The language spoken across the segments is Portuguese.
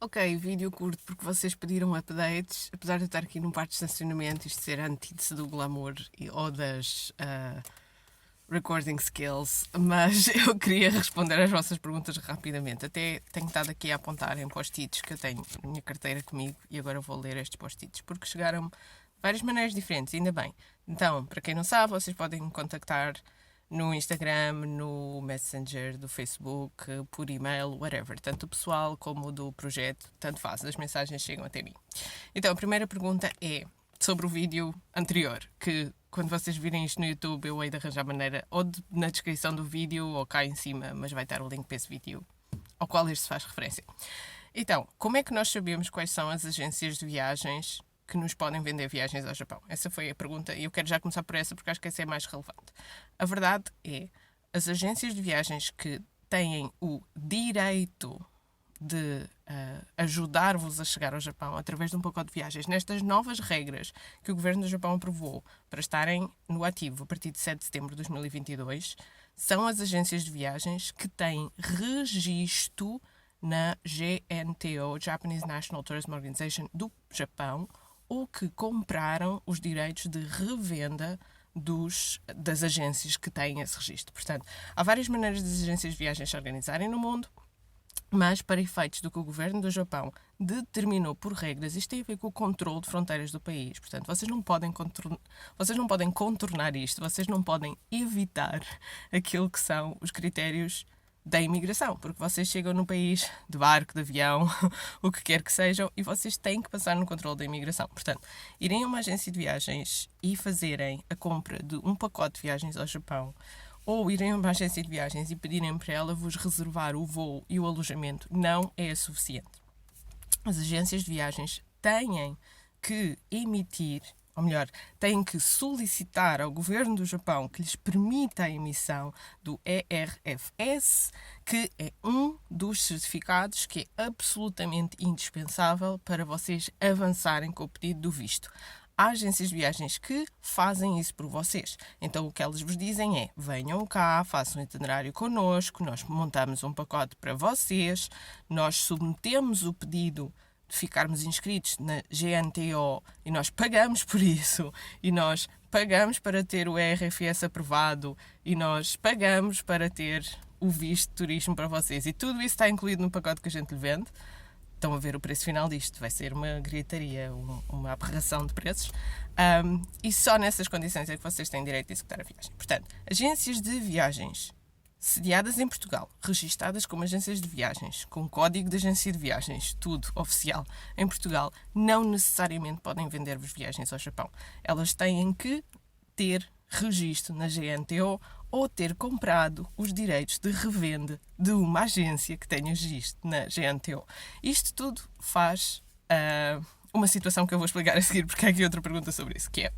Ok, vídeo curto porque vocês pediram updates. Apesar de eu estar aqui num parque de estacionamento, isto ser a antítese do glamour ou das recording skills, mas eu queria responder às vossas perguntas rapidamente. Até tenho estado aqui a apontar em post-its que eu tenho na minha carteira comigo e agora vou ler estes post-its porque chegaram-me de várias maneiras diferentes, ainda bem. Então, para quem não sabe, vocês podem me contactar no Instagram, no Messenger do Facebook, por e-mail, whatever. Tanto o pessoal como o do projeto, tanto faz, as mensagens chegam até mim. Então, a primeira pergunta é sobre o vídeo anterior, que quando vocês virem isto no YouTube eu hei de arranjar maneira, ou na descrição do vídeo ou cá em cima, mas vai estar o link para esse vídeo ao qual este faz referência. Então, como é que nós sabemos quais são as agências de viagens que nos podem vender viagens ao Japão? Essa foi a pergunta e eu quero já começar por essa porque acho que essa é mais relevante. A verdade é, as agências de viagens que têm o direito de ajudar-vos a chegar ao Japão através de um pacote de viagens, nestas novas regras que o Governo do Japão aprovou para estarem no ativo a partir de 7 de setembro de 2022, são as agências de viagens que têm registro na GNTO, Japanese National Tourism Organization do Japão, ou que compraram os direitos de revenda das agências que têm esse registro. Portanto, há várias maneiras das agências de viagens se organizarem no mundo, mas para efeitos do que o Governo do Japão determinou por regras, isto tem a ver com o controle de fronteiras do país. Portanto, vocês não podem contornar isto, vocês não podem evitar aquilo que são os critérios da imigração, porque vocês chegam no país de barco, de avião, o que quer que sejam, e vocês têm que passar no controle da imigração. Portanto, irem a uma agência de viagens e fazerem a compra de um pacote de viagens ao Japão, ou irem a uma agência de viagens e pedirem para ela vos reservar o voo e o alojamento, não é suficiente. As agências de viagens têm que emitir, ou melhor, têm que solicitar ao Governo do Japão que lhes permita a emissão do ERFS, que é um dos certificados que é absolutamente indispensável para vocês avançarem com o pedido do visto. Há agências de viagens que fazem isso por vocês. Então, o que elas vos dizem é: venham cá, façam um itinerário connosco, nós montamos um pacote para vocês, nós submetemos o pedido de ficarmos inscritos na GNTO e nós pagamos por isso, e nós pagamos para ter o ERFS aprovado, e nós pagamos para ter o visto de turismo para vocês. E tudo isso está incluído no pacote que a gente lhe vende. Estão a ver o preço final disto, vai ser uma gritaria, uma aberração de preços, e só nessas condições é que vocês têm direito a executar a viagem. Portanto, agências de viagens sediadas em Portugal, registadas como agências de viagens, com código de agência de viagens, tudo oficial em Portugal, não necessariamente podem vender-vos viagens ao Japão. Elas têm que ter registro na GNTO ou ter comprado os direitos de revenda de uma agência que tenha registro na GNTO. Isto tudo faz uma situação que eu vou explicar a seguir, porque há aqui outra pergunta sobre isso, que é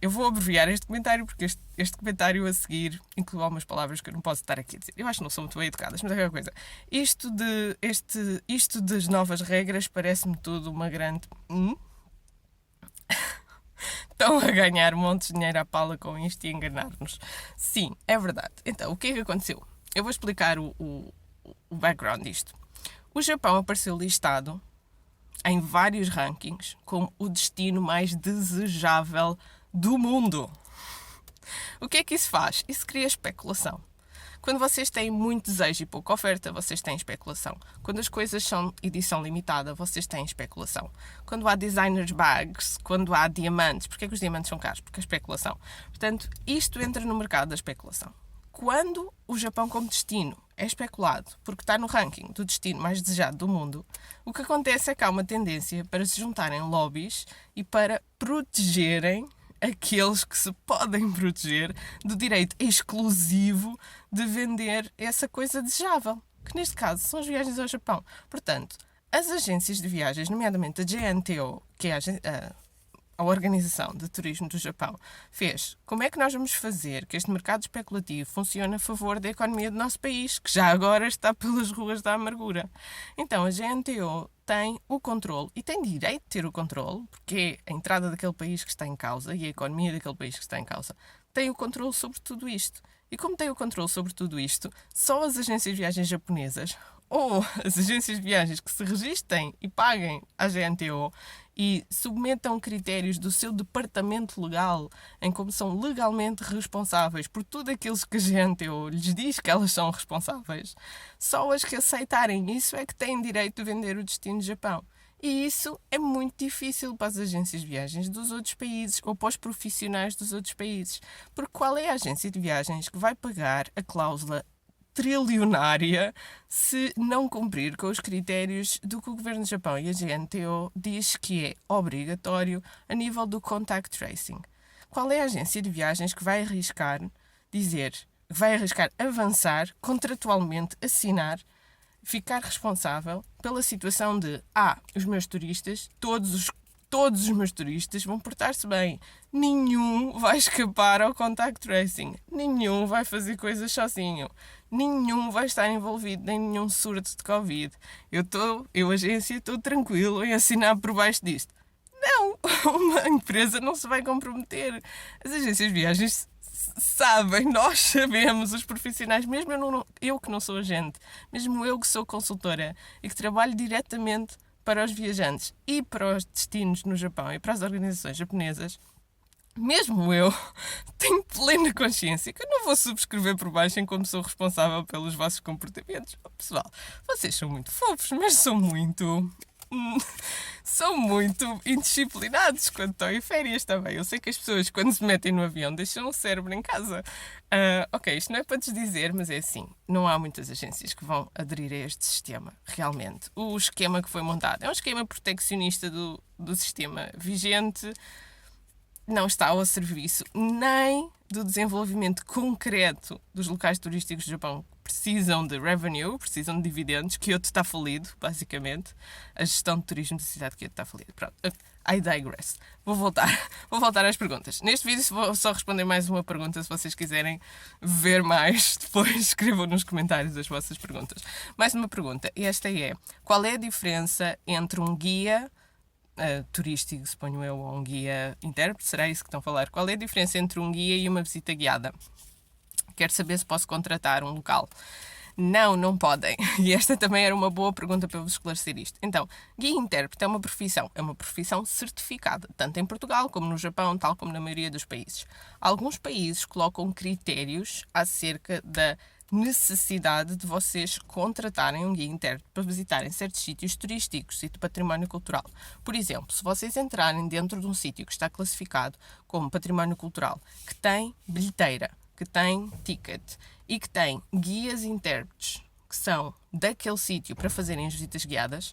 eu vou abreviar este comentário porque este comentário a seguir inclui algumas palavras que eu não posso estar aqui a dizer. Eu acho que não são muito bem educadas, mas é aquela coisa. Isto das novas regras parece-me tudo uma grande... Estão a ganhar montes de dinheiro à pala com isto e enganar-nos. Sim, é verdade. Então, o que é que aconteceu? Eu vou explicar o background disto. O Japão apareceu listado em vários rankings como o destino mais desejável do mundo. O que é que isso faz? Isso cria especulação. Quando vocês têm muito desejo e pouca oferta, vocês têm especulação. Quando as coisas são edição limitada, vocês têm especulação. Quando há designers bags, quando há diamantes, porque é que os diamantes são caros? Porque é especulação. Portanto, isto entra no mercado da especulação. Quando o Japão como destino é especulado porque está no ranking do destino mais desejado do mundo, o que acontece é que há uma tendência para se juntarem lobbies e para protegerem aqueles que se podem proteger do direito exclusivo de vender essa coisa desejável, que neste caso são as viagens ao Japão. Portanto, as agências de viagens, nomeadamente a GNTO, que é a Organização de Turismo do Japão, fez como é que nós vamos fazer que este mercado especulativo funcione a favor da economia do nosso país, que já agora está pelas ruas da amargura. Então, a GNTO tem o controle, e tem direito de ter o controle, porque é a entrada daquele país que está em causa e a economia daquele país que está em causa, tem o controle sobre tudo isto. E como tem o controle sobre tudo isto, só as agências de viagens japonesas ou as agências de viagens que se registrem e paguem à GNTO e submetam critérios do seu departamento legal em como são legalmente responsáveis por tudo aquilo que a GNTO lhes diz que elas são responsáveis, só as que aceitarem isso é que têm direito de vender o destino do Japão. E isso é muito difícil para as agências de viagens dos outros países ou para os profissionais dos outros países. Porque qual é a agência de viagens que vai pagar a cláusula trilionária se não cumprir com os critérios do que o Governo do Japão e a GNTO diz que é obrigatório a nível do contact tracing? Qual é a agência de viagens que vai arriscar avançar, contratualmente assinar, ficar responsável pela situação de os meus turistas, todos os meus turistas vão portar-se bem. Nenhum vai escapar ao contact tracing. Nenhum vai fazer coisas sozinho. Nenhum vai estar envolvido em nenhum surto de Covid. Eu agência, estou tranquilo em assinar por baixo disto. Não! Uma empresa não se vai comprometer. As agências de viagens sabem, nós sabemos, os profissionais, mesmo eu que não sou agente, mesmo eu que sou consultora e que trabalho diretamente para os viajantes e para os destinos no Japão e para as organizações japonesas, mesmo eu tenho plena consciência que eu não vou subscrever por baixo em como sou responsável pelos vossos comportamentos. Pessoal, vocês são muito fofos, mas são muito indisciplinados quando estão em férias também. Eu sei que as pessoas, quando se metem no avião, deixam o cérebro em casa. Ok, isto não é para desdizer, mas é assim. Não há muitas agências que vão aderir a este sistema, realmente. O esquema que foi montado é um esquema proteccionista do sistema vigente. Não está ao serviço nem do desenvolvimento concreto dos locais turísticos do Japão. Precisam de revenue, precisam de dividendos. Kyoto está falido, basicamente. A gestão de turismo da cidade de Kyoto está falida. Pronto, I digress. Vou voltar às perguntas. Neste vídeo vou só responder mais uma pergunta. Se vocês quiserem ver mais, depois escrevam nos comentários as vossas perguntas. Mais uma pergunta. E esta é: qual é a diferença entre um guia turístico, suponho eu, ou um guia intérprete? Será isso que estão a falar? Qual é a diferença entre um guia e uma visita guiada? Quero saber se posso contratar um local. Não podem. E esta também era uma boa pergunta para vos esclarecer isto. Então, guia intérprete é uma profissão certificada, tanto em Portugal como no Japão, tal como na maioria dos países. Alguns países colocam critérios acerca da necessidade de vocês contratarem um guia intérprete para visitarem certos sítios turísticos e de património cultural. Por exemplo, se vocês entrarem dentro de um sítio que está classificado como património cultural, que tem bilheteira, que tem ticket e que tem guias intérpretes que são daquele sítio para fazerem as visitas guiadas,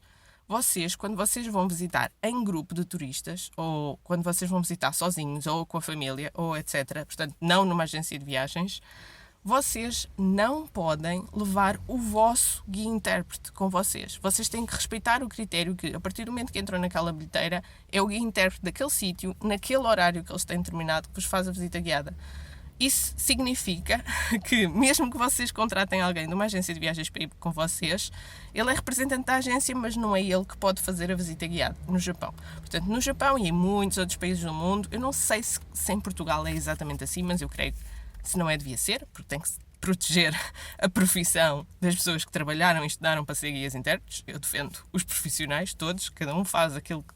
quando vocês vão visitar em grupo de turistas, ou quando vocês vão visitar sozinhos, ou com a família, ou etc., portanto, não numa agência de viagens, vocês não podem levar o vosso guia intérprete com vocês. Vocês têm que respeitar o critério que, a partir do momento que entram naquela bilheteira, é o guia intérprete daquele sítio, naquele horário que eles têm determinado, que vos faz a visita guiada. Isso significa que, mesmo que vocês contratem alguém de uma agência de viagens para ir com vocês, ele é representante da agência, mas não é ele que pode fazer a visita guiada no Japão. Portanto, no Japão e em muitos outros países do mundo, eu não sei se em Portugal é exatamente assim, mas eu creio que se não devia ser, porque tem que se proteger a profissão das pessoas que trabalharam e estudaram para ser guias intérpretes. Eu defendo os profissionais todos, cada um faz aquilo que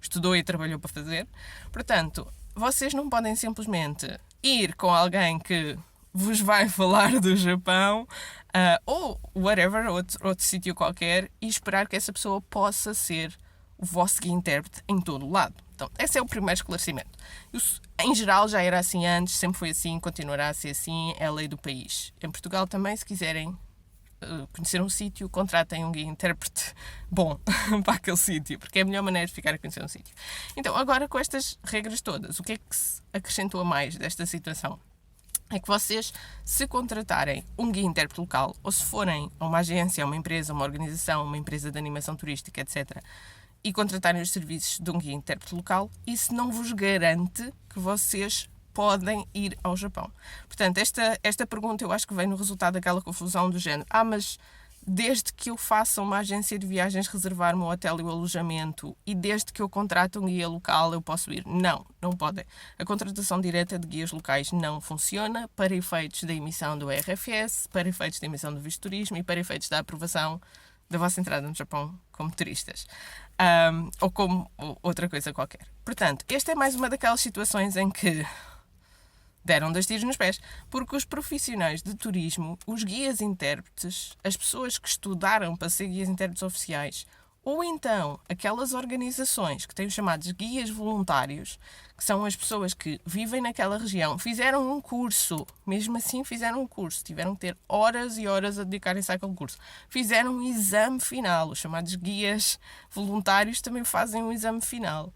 estudou e trabalhou para fazer. Portanto, vocês não podem simplesmente ir com alguém que vos vai falar do Japão ou whatever, outro sítio qualquer, e esperar que essa pessoa possa ser o vosso guia intérprete em todo o lado. Então, esse é o primeiro esclarecimento. Isso, em geral, já era assim antes, sempre foi assim, continuará a ser assim, é a lei do país. Em Portugal também, se quiserem conhecer um sítio, contratem um guia intérprete bom para aquele sítio, porque é a melhor maneira de ficar a conhecer um sítio. Então, agora com estas regras todas, o que é que se acrescentou a mais desta situação? É que vocês, se contratarem um guia intérprete local, ou se forem a uma agência, a uma empresa, uma organização, uma empresa de animação turística, etc., e contratarem os serviços de um guia intérprete local, isso não vos garante que vocês podem ir ao Japão. Portanto, esta pergunta eu acho que vem no resultado daquela confusão do género: mas desde que eu faça uma agência de viagens reservar o meu hotel e o alojamento e desde que eu contrate um guia local eu posso ir. Não, não podem. A contratação direta de guias locais não funciona para efeitos da emissão do RFS, para efeitos da emissão do visto de turismo e para efeitos da aprovação da vossa entrada no Japão como turistas. Ou como outra coisa qualquer. Portanto, esta é mais uma daquelas situações em que deram 2 tiros nos pés, porque os profissionais de turismo, os guias intérpretes, as pessoas que estudaram para ser guias intérpretes oficiais, ou então aquelas organizações que têm os chamados guias voluntários, que são as pessoas que vivem naquela região, fizeram um curso, mesmo assim fizeram um curso, tiveram que ter horas e horas a dedicarem-se àquele curso. Fizeram um exame final, os chamados guias voluntários também fazem um exame final.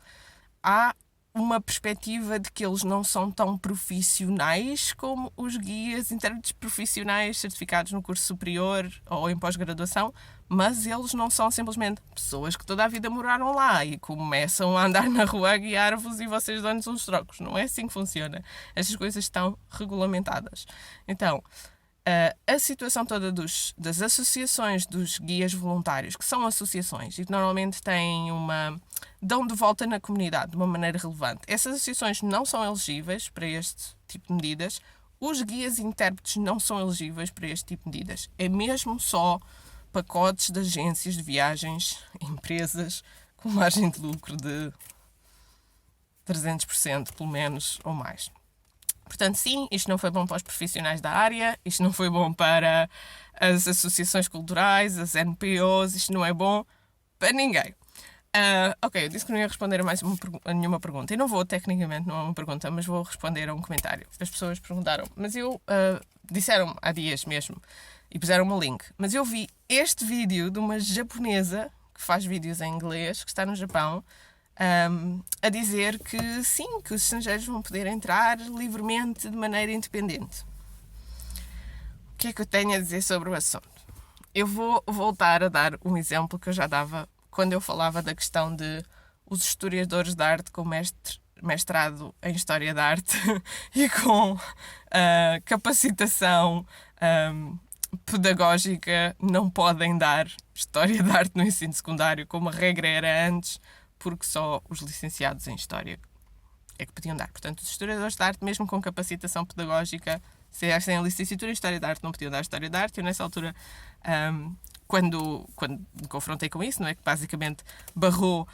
Há uma perspectiva de que eles não são tão profissionais como os guias intérpretes profissionais certificados no curso superior ou em pós-graduação, mas eles não são simplesmente pessoas que toda a vida moraram lá e começam a andar na rua a guiar-vos e vocês dão-lhes uns trocos. Não é assim que funciona. Estas coisas estão regulamentadas. Então, a situação toda das associações dos guias voluntários, que são associações e que normalmente dão de volta na comunidade de uma maneira relevante. Essas associações não são elegíveis para este tipo de medidas. Os guias intérpretes não são elegíveis para este tipo de medidas. É mesmo só pacotes de agências de viagens, empresas com margem de lucro de 300% pelo menos ou mais. Portanto, sim, isto não foi bom para os profissionais da área, isto não foi bom para as associações culturais, as NPOs, isto não é bom para ninguém. Ok, eu disse que não ia responder a nenhuma pergunta. E não vou, tecnicamente, não é uma pergunta, mas vou responder a um comentário. As pessoas perguntaram, mas disseram há dias mesmo, e puseram um link, mas eu vi este vídeo de uma japonesa que faz vídeos em inglês, que está no Japão, a dizer que sim, que os estrangeiros vão poder entrar livremente de maneira independente. O que é que eu tenho a dizer sobre o assunto? Eu vou voltar a dar um exemplo que eu já dava quando eu falava da questão de os historiadores de arte com mestrado em História da Arte e com capacitação pedagógica não podem dar História da Arte no ensino secundário, como a regra era antes, porque só os licenciados em História é que podiam dar. Portanto, os historiadores de arte, mesmo com capacitação pedagógica, sem a licenciatura em História da Arte, não podiam dar História da Arte. Eu, nessa altura, quando me confrontei com isso, não é, que basicamente barrou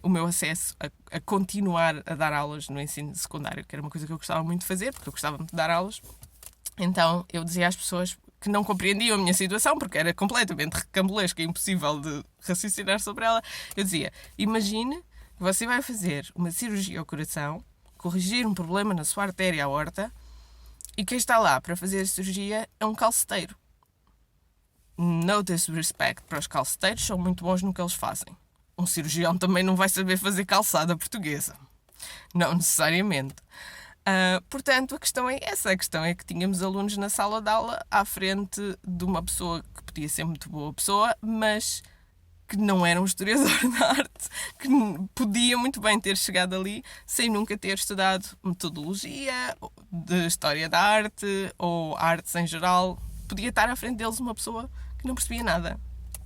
o meu acesso a continuar a dar aulas no ensino secundário, que era uma coisa que eu gostava muito de fazer, porque eu gostava muito de dar aulas. Então, eu dizia às pessoas que não compreendiam a minha situação, porque era completamente recambulesca e impossível de raciocinar sobre ela, eu dizia, imagine que você vai fazer uma cirurgia ao coração, corrigir um problema na sua artéria aorta, e quem está lá para fazer a cirurgia é um calceteiro. No disrespect para os calceteiros, são muito bons no que eles fazem. Um cirurgião também não vai saber fazer calçada portuguesa. Não necessariamente. Portanto, a questão é essa. A questão é que tínhamos alunos na sala de aula à frente de uma pessoa que podia ser muito boa pessoa, mas que não era um historiador da arte, que podia muito bem ter chegado ali sem nunca ter estudado metodologia de história da arte ou artes em geral. Podia estar à frente deles uma pessoa que não percebia nada.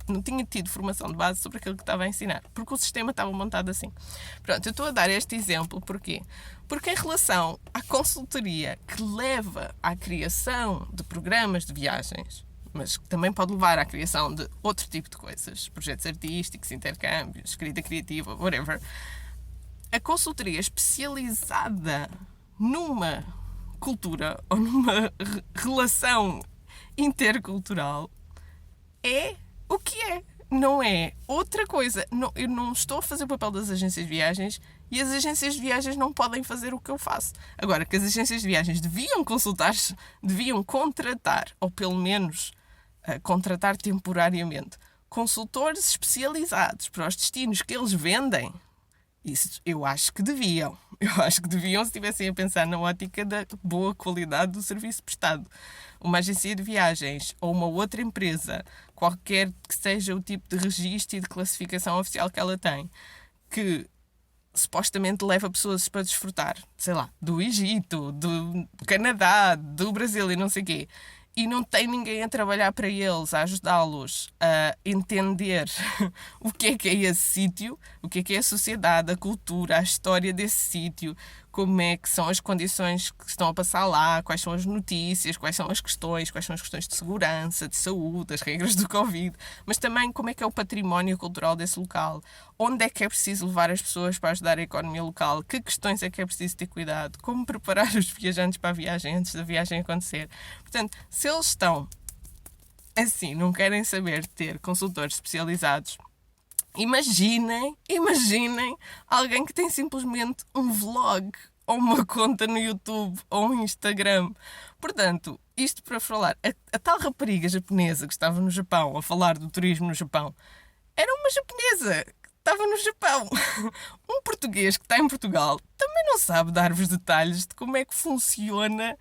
Não tinha tido formação de base sobre aquilo que estava a ensinar, porque o sistema estava montado assim. Pronto, eu estou a dar este exemplo, porquê? Porque em relação à consultoria que leva à criação de programas de viagens, mas que também pode levar à criação de outro tipo de coisas, projetos artísticos, intercâmbios, escrita criativa, whatever, a consultoria especializada numa cultura ou numa relação intercultural é o que é. Não é outra coisa. Não, eu não estou a fazer o papel das agências de viagens e as agências de viagens não podem fazer o que eu faço. Agora, que as agências de viagens deviam consultar-se, deviam contratar, ou pelo menos contratar temporariamente, consultores especializados para os destinos que eles vendem, isso eu acho que deviam. Eu acho que deviam se estivessem a pensar na ótica da boa qualidade do serviço prestado. Uma agência de viagens ou uma outra empresa, qualquer que seja o tipo de registro e de classificação oficial que ela tem, que supostamente leva pessoas para desfrutar, sei lá, do Egito, do Canadá, do Brasil e não sei o quê, e não tem ninguém a trabalhar para eles, a ajudá-los a entender o que é esse sítio, o que é a sociedade, a cultura, a história desse sítio, como é que são as condições que estão a passar lá, quais são as notícias, quais são as questões de segurança, de saúde, as regras do Covid, mas também como é que é o património cultural desse local, onde é que é preciso levar as pessoas para ajudar a economia local, que questões é que é preciso ter cuidado, como preparar os viajantes para a viagem antes da viagem acontecer. Portanto, se eles estão assim, não querem saber de ter consultores especializados, imaginem alguém que tem simplesmente um vlog ou uma conta no YouTube ou um Instagram. Portanto, isto para falar, a tal rapariga japonesa que estava no Japão a falar do turismo no Japão era uma japonesa que estava no Japão. Um português que está em Portugal também não sabe dar-vos detalhes de como é que funciona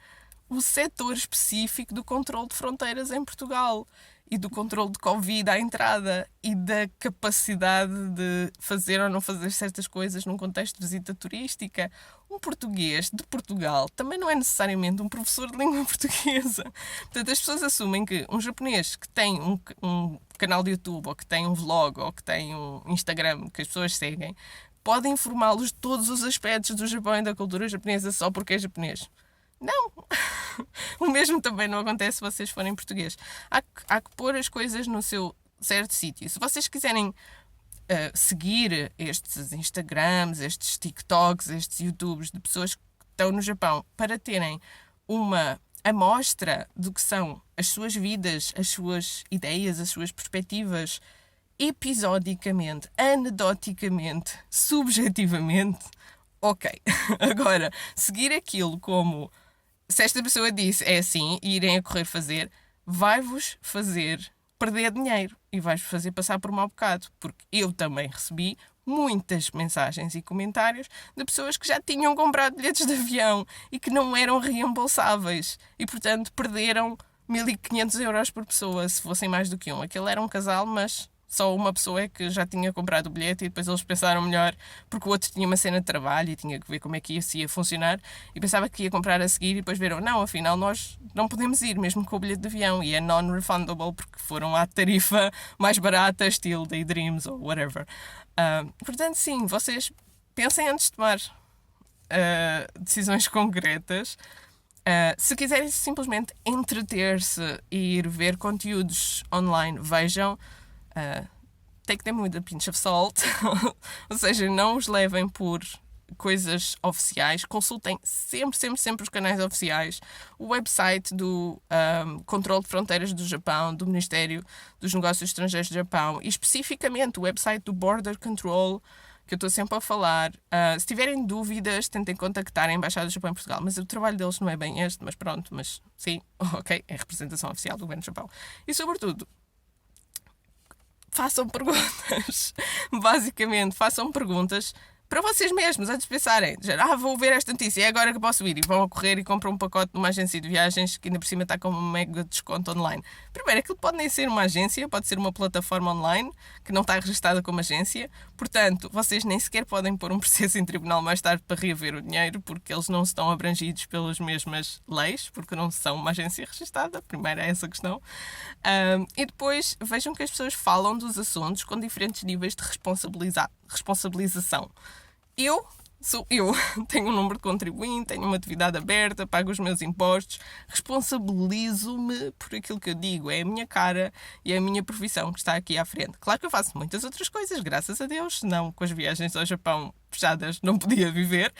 o setor específico do controle de fronteiras em Portugal e do controle de Covid à entrada e da capacidade de fazer ou não fazer certas coisas num contexto de visita turística. Um português de Portugal também não é necessariamente um professor de língua portuguesa. Portanto, as pessoas assumem que um japonês que tem um canal de YouTube ou que tem um vlog ou que tem um Instagram que as pessoas seguem pode informá-los de todos os aspectos do Japão e da cultura japonesa só porque é japonês. Não! O mesmo também não acontece se vocês forem português. Há que pôr as coisas no seu certo sítio. Se vocês quiserem seguir estes Instagrams, estes TikToks, estes YouTubes de pessoas que estão no Japão para terem uma amostra do que são as suas vidas, as suas ideias, as suas perspectivas, episodicamente, anedoticamente, subjetivamente, ok. Agora, seguir aquilo como se esta pessoa disse é assim e irem a correr fazer, vai-vos fazer perder dinheiro e vais-vos fazer passar por um mau bocado. Porque eu também recebi muitas mensagens e comentários de pessoas que já tinham comprado bilhetes de avião e que não eram reembolsáveis e, portanto, perderam 1.500 euros por pessoa, se fossem mais do que um. Aquele era um casal, mas só uma pessoa é que já tinha comprado o bilhete e depois eles pensaram melhor porque o outro tinha uma cena de trabalho e tinha que ver como é que ia funcionar e pensava que ia comprar a seguir e depois viram, não, afinal nós não podemos ir mesmo com o bilhete de avião e é non-refundable porque foram à tarifa mais barata, estilo Daydreams ou whatever. Portanto, sim, vocês pensem antes de tomar decisões concretas. Se quiserem simplesmente entreter-se e ir ver conteúdos online, vejam. Take them with a pinch of salt. Ou seja, não os levem por coisas oficiais. Consultem sempre os canais oficiais. O website do Controle de Fronteiras do Japão, do Ministério dos Negócios Estrangeiros do Japão e especificamente o website do Border Control, que eu estou sempre a falar. Se tiverem dúvidas, tentem contactar a Embaixada do Japão em Portugal. Mas o trabalho deles não é bem este, mas pronto. Mas sim, ok, é a representação oficial do governo do Japão. E sobretudo, façam perguntas. Basicamente, façam perguntas para vocês mesmos, antes de pensarem. Vou ver esta notícia, é agora que posso ir. E vão a correr e compram um pacote numa agência de viagens que ainda por cima está com um mega desconto online. Primeiro, aquilo pode nem ser uma agência, pode ser uma plataforma online que não está registada como agência. Portanto, vocês nem sequer podem pôr um processo em tribunal mais tarde para reaver o dinheiro, porque eles não estão abrangidos pelas mesmas leis, porque não são uma agência registada. Primeiro é essa questão. E depois, vejam que as pessoas falam dos assuntos com diferentes níveis de responsabilização. Sou eu, tenho um número de contribuinte, tenho uma atividade aberta, pago os meus impostos, responsabilizo-me por aquilo que eu digo, é a minha cara e é a minha profissão que está aqui à frente. Claro que eu faço muitas outras coisas, graças a Deus, senão com as viagens ao Japão fechadas não podia viver,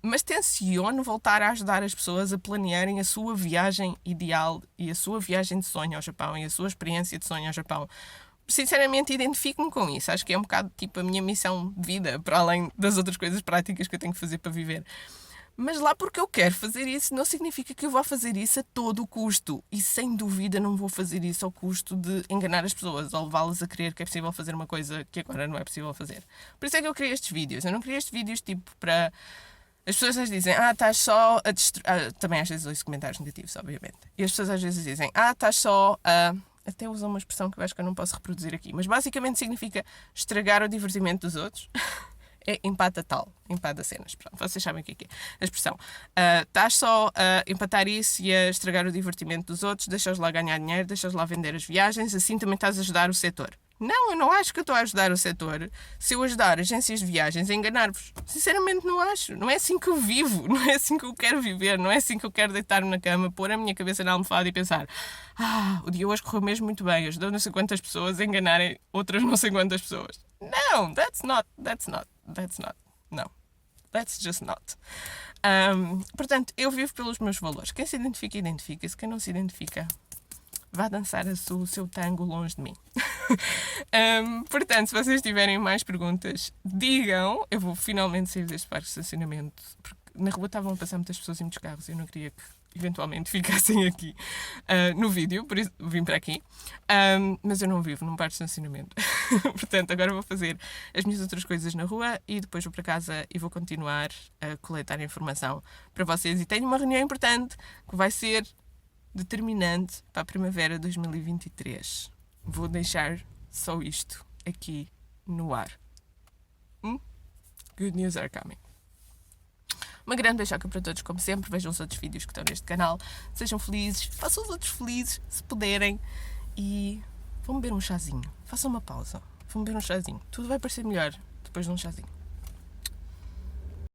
mas tenciono voltar a ajudar as pessoas a planearem a sua viagem ideal e a sua viagem de sonho ao Japão e a sua experiência de sonho ao Japão. Sinceramente, identifico-me com isso. Acho que é um bocado tipo a minha missão de vida, para além das outras coisas práticas que eu tenho que fazer para viver. Mas lá porque eu quero fazer isso, não significa que eu vá fazer isso a todo o custo. E sem dúvida não vou fazer isso ao custo de enganar as pessoas ou levá-las a crer que é possível fazer uma coisa que agora não é possível fazer. Por isso é que eu criei estes vídeos. Eu não criei estes vídeos tipo para... As pessoas às vezes dizem, estás só a destruir... também às vezes ouço comentários negativos, obviamente. E as pessoas às vezes dizem, estás só a... Até usam uma expressão que eu acho que eu não posso reproduzir aqui. Mas basicamente significa estragar o divertimento dos outros. É empata tal, empata cenas. Pronto, vocês sabem o que é a expressão. Estás só a empatar isso e a estragar o divertimento dos outros, deixas lá ganhar dinheiro, deixas lá vender as viagens, assim também estás a ajudar o setor. Não, eu não acho que eu estou a ajudar o setor se eu ajudar agências de viagens a enganar-vos. Sinceramente não acho. Não é assim que eu vivo, não é assim que eu quero viver, não é assim que eu quero deitar-me na cama, pôr a minha cabeça na almofada e pensar o dia hoje correu mesmo muito bem, ajudou não sei quantas pessoas a enganarem outras não sei quantas pessoas. Não, that's not. Não. That's just not. Portanto, eu vivo pelos meus valores. Quem se identifica, identifica-se. Quem não se identifica, vá dançar o seu tango longe de mim. Portanto, se vocês tiverem mais perguntas, digam. Eu vou finalmente sair deste parque de estacionamento, porque na rua estavam a passar muitas pessoas e muitos carros e eu não queria que eventualmente ficassem aqui no vídeo, por isso vim para aqui. Mas eu não vivo num parque de estacionamento. Portanto, agora vou fazer as minhas outras coisas na rua e depois vou para casa e vou continuar a coletar informação para vocês. E tenho uma reunião importante que vai ser determinante para a primavera de 2023. Vou deixar só isto aqui no ar. Good news are coming. Uma grande beijoca para todos, como sempre. Vejam os outros vídeos que estão neste canal. Sejam felizes. Façam os outros felizes, se puderem. E vão beber um chazinho. Façam uma pausa. Vão beber um chazinho. Tudo vai parecer melhor depois de um chazinho.